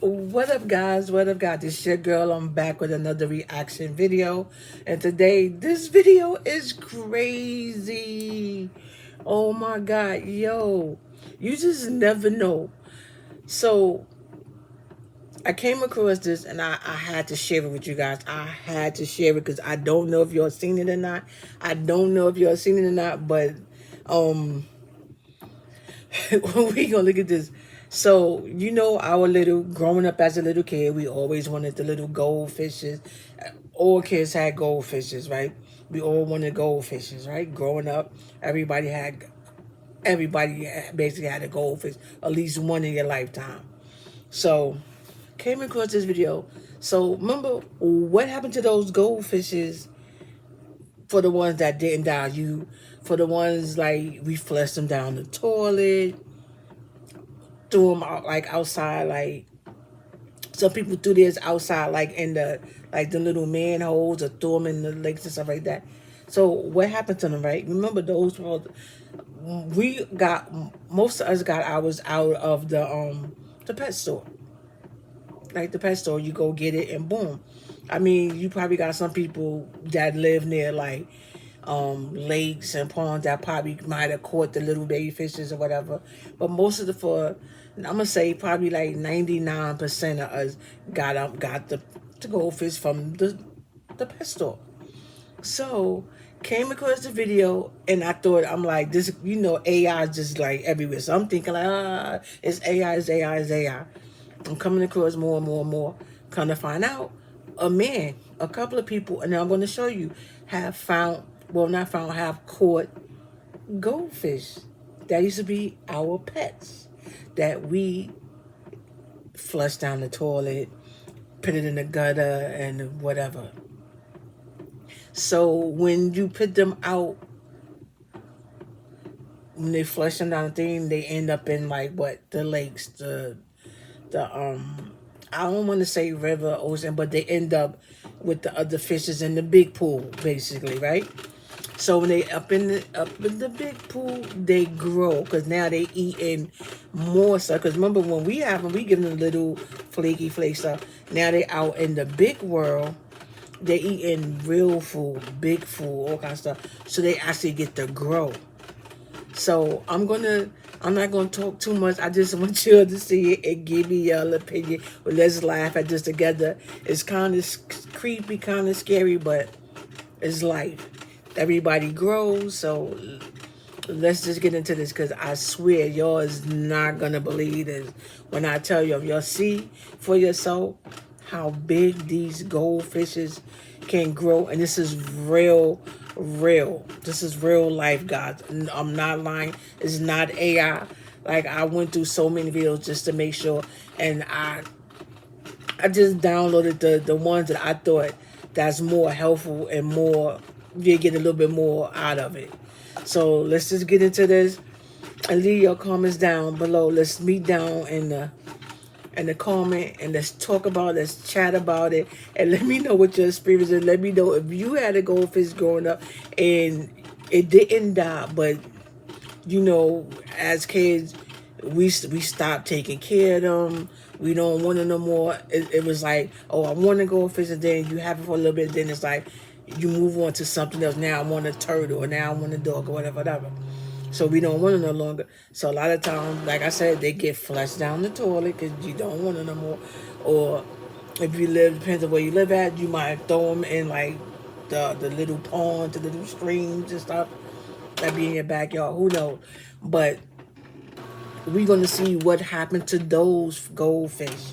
What up, guys? What up, guys? This is your girl. I'm back with another reaction video. And today, this video is crazy. Oh my God. Yo, you just never know. So, I came across this and I had to share it with you guys. I had to share it because I don't know if y'all seen it or not. I don't know if y'all seen it or not, but um we gonna look at this. So our little growing up as a little kid, we always wanted the little goldfishes. All kids had goldfishes, right? We all wanted goldfishes, right? Growing up, everybody basically had a goldfish, at least one in your lifetime. So came across this video. So remember what happened to those goldfishes for the ones that didn't die? For the ones like we flushed them down the toilet, threw them out like outside, like some people threw theirs outside, like in the little manholes, or threw them in the lakes and stuff like that. So what happened to them, right? Remember those were, we got, most of us got ours out of the pet store. Like the pet store, you go get it and boom. I mean, you probably got some people that live near like lakes and ponds that probably might have caught the little baby fishes or whatever. But most of I'm gonna say probably like 99% of us got the goldfish from the pet store. So came across the video and I thought, I'm like, this, AI is just like everywhere. So I'm thinking like, it's AI, it's AI, it's AI. I'm coming across more and more and more. Come to find out, a couple of people, and I'm going to show you, have found, well, not found, have caught goldfish that used to be our pets that we flushed down the toilet, put it in the gutter, and whatever. So when you put them out, when they flush them down the thing, they end up in like the lakes, the I don't want to say river, ocean, but they end up with the other fishes in the big pool, basically, right? So when they up in the big pool, they grow because now they eating more stuff. Because remember when we have them, we give them little flaky flake stuff. Now they out in the big world, they eating real food, big food, all kinds of stuff. So they actually get to grow. So I'm not gonna talk too much. I just want you to see it and give me your opinion. But let's laugh at this together. It's kind of creepy, kind of scary, but it's life. Everybody grows, so let's just get into this because I swear y'all is not gonna believe this when I tell you. If y'all see for yourself how big these goldfishes can grow, and this is real. This is real life, guys. I'm not lying. It's not AI. Like, I went through so many videos just to make sure, and I just downloaded the ones that I thought that's more helpful and more, you get a little bit more out of it. So let's just get into this and leave your comments down below. Let's meet down in the comment and let's talk about it, let's chat about it, and let me know what your experience is. Let me know if you had a goldfish growing up and it didn't die, but as kids we stopped taking care of them. We don't want them no more. It was like, oh, I want a goldfish, and then you have it for a little bit, then it's like you move on to something else. Now I want a turtle, or now I want a dog, or whatever. So we don't want it no longer. So a lot of times, like I said, they get flushed down the toilet because you don't want it no more. Or if you live, depends on where you live at, you might throw them in like the little ponds, the little streams and stuff that be in your backyard. Who knows? But we're going to see what happened to those goldfish.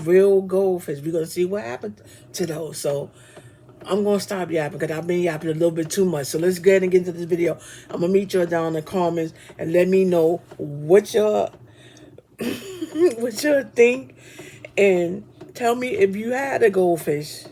Real goldfish. We're going to see what happened to those. So I'm going to stop yapping because I've been yapping a little bit too much. So let's go ahead and get into this video. I'm going to meet you down in the comments and let me know what y'all think. And tell me if you had a goldfish.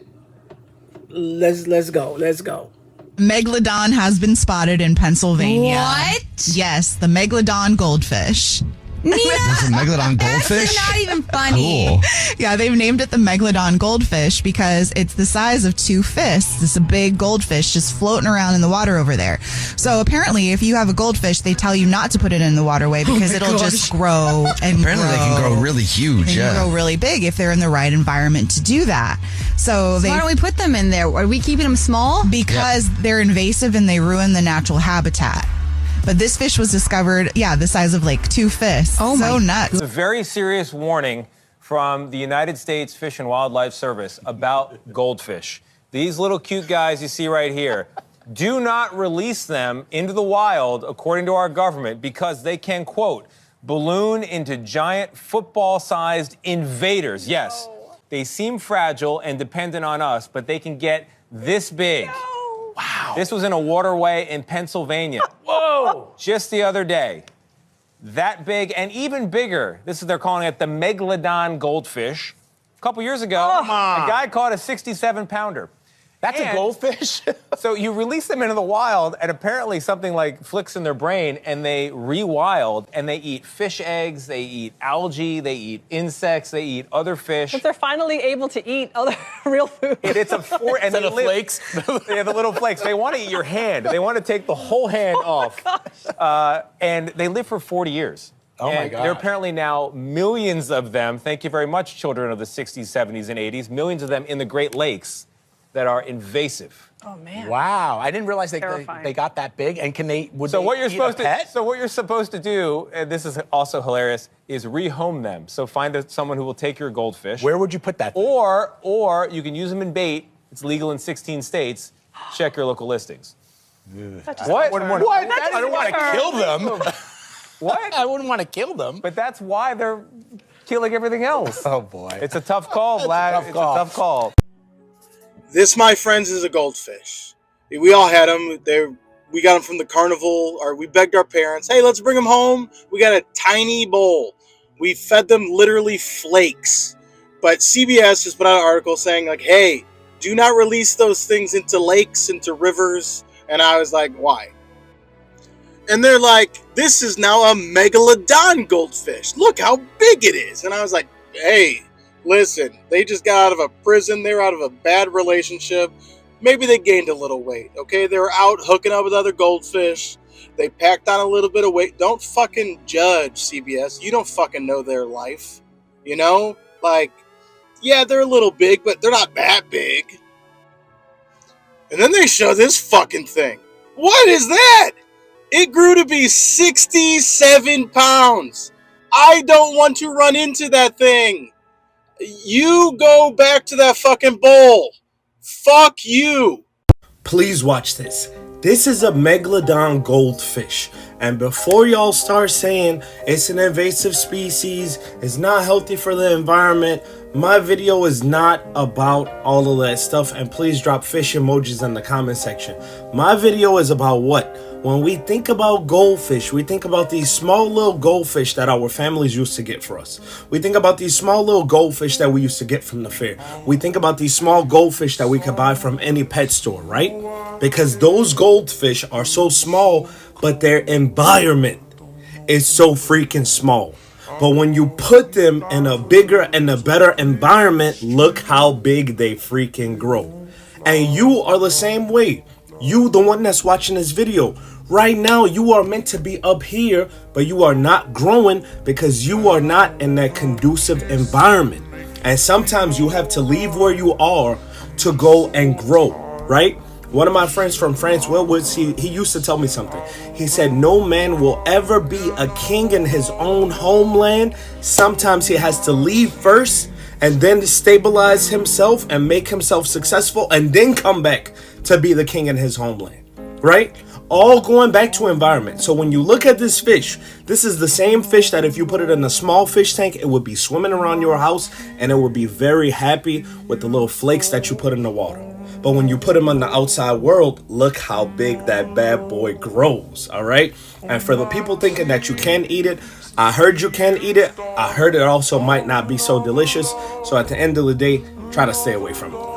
Let's go. Megalodon has been spotted in Pennsylvania. What? Yes, the Megalodon Goldfish. It's a Meglodon Goldfish? That's not even funny. Cool. Yeah, they've named it the Meglodon Goldfish because it's the size of 2 fists. It's a big goldfish just floating around in the water over there. So apparently, if you have a goldfish, they tell you not to put it in the waterway because it'll just grow and Apparently they can grow really huge. They can grow really big if they're in the right environment to do that. So why don't we put them in there? Are we keeping them small? Because they're invasive and they ruin the natural habitat. But this fish was discovered, the size of like 2 fists. Oh, so nuts. It's a very serious warning from the United States Fish and Wildlife Service about goldfish. These little cute guys you see right here, do not release them into the wild, according to our government, because they can, quote, balloon into giant football-sized invaders. Yes, they seem fragile and dependent on us, but they can get this big. Wow. This was in a waterway in Pennsylvania. Whoa! Just the other day. That big and even bigger. They're calling it the Meglodon Goldfish. A couple years ago, a guy caught a 67-pounder. That's a goldfish? So you release them into the wild, and apparently something like flicks in their brain, and they rewild, and they eat fish eggs, they eat algae, they eat insects, they eat other fish. But they're finally able to eat other real food. And and the flakes? Yeah, the little flakes. They want to eat your hand. They want to take the whole hand off. And they live for 40 years. Oh, my God. There are apparently now millions of them, thank you very much, children of the 60s, 70s, and 80s, millions of them in the Great Lakes that are invasive. Oh, man. Wow, I didn't realize they got that big. And can they? So what you're supposed to do, and this is also hilarious, is rehome them. So find someone who will take your goldfish. Where would you put that? Or you can use them in bait. It's legal in 16 states. Check your local listings. What? I don't want to kill them. What? I wouldn't want to kill them. But that's why they're killing everything else. Oh boy, it's a tough call, Vlad. It's a tough call. This, my friends, is a goldfish. We all had them. We got them from the carnival, or we begged our parents, hey, let's bring them home. We got a tiny bowl. We fed them literally flakes. But CBS just put out an article saying, like, hey, do not release those things into lakes, into rivers. And I was like, why? And they're like, this is now a Megalodon goldfish. Look how big it is. And I was like, hey, listen, they just got out of a prison. They were out of a bad relationship. Maybe they gained a little weight, okay? They were out hooking up with other goldfish. They packed on a little bit of weight. Don't fucking judge, CBS. You don't fucking know their life. You know? Like, yeah, they're a little big, but they're not that big. And then they show this fucking thing. What is that? It grew to be 67 pounds. I don't want to run into that thing. You go back to that fucking bowl. Fuck you. Please watch this. This is a Meglodon goldfish. And before y'all start saying it's an invasive species, it's not healthy for the environment, my video is not about all of that stuff. And please drop fish emojis in the comment section. My video is about what? When we think about goldfish, we think about these small little goldfish that our families used to get for us. We think about these small little goldfish that we used to get from the fair. We think about these small goldfish that we could buy from any pet store, right? Because those goldfish are so small, but their environment is so freaking small. But when you put them in a bigger and a better environment, look how big they freaking grow. And you are the same way. You, the one that's watching this video, right now you are meant to be up here, but you are not growing because you are not in that conducive environment. And sometimes you have to leave where you are to go and grow, right? One of my friends from France, Will Woods, he used to tell me something. He said, no man will ever be a king in his own homeland. Sometimes he has to leave first and then stabilize himself and make himself successful and then come back to be the king in his homeland, right? All going back to environment. So when you look at this fish, this is the same fish that if you put it in a small fish tank, it would be swimming around your house and it would be very happy with the little flakes that you put in the water. But when you put him in the outside world, look how big that bad boy grows, all right? And for the people thinking that you can eat it, I heard you can eat it. I heard it also might not be so delicious. So at the end of the day, try to stay away from it.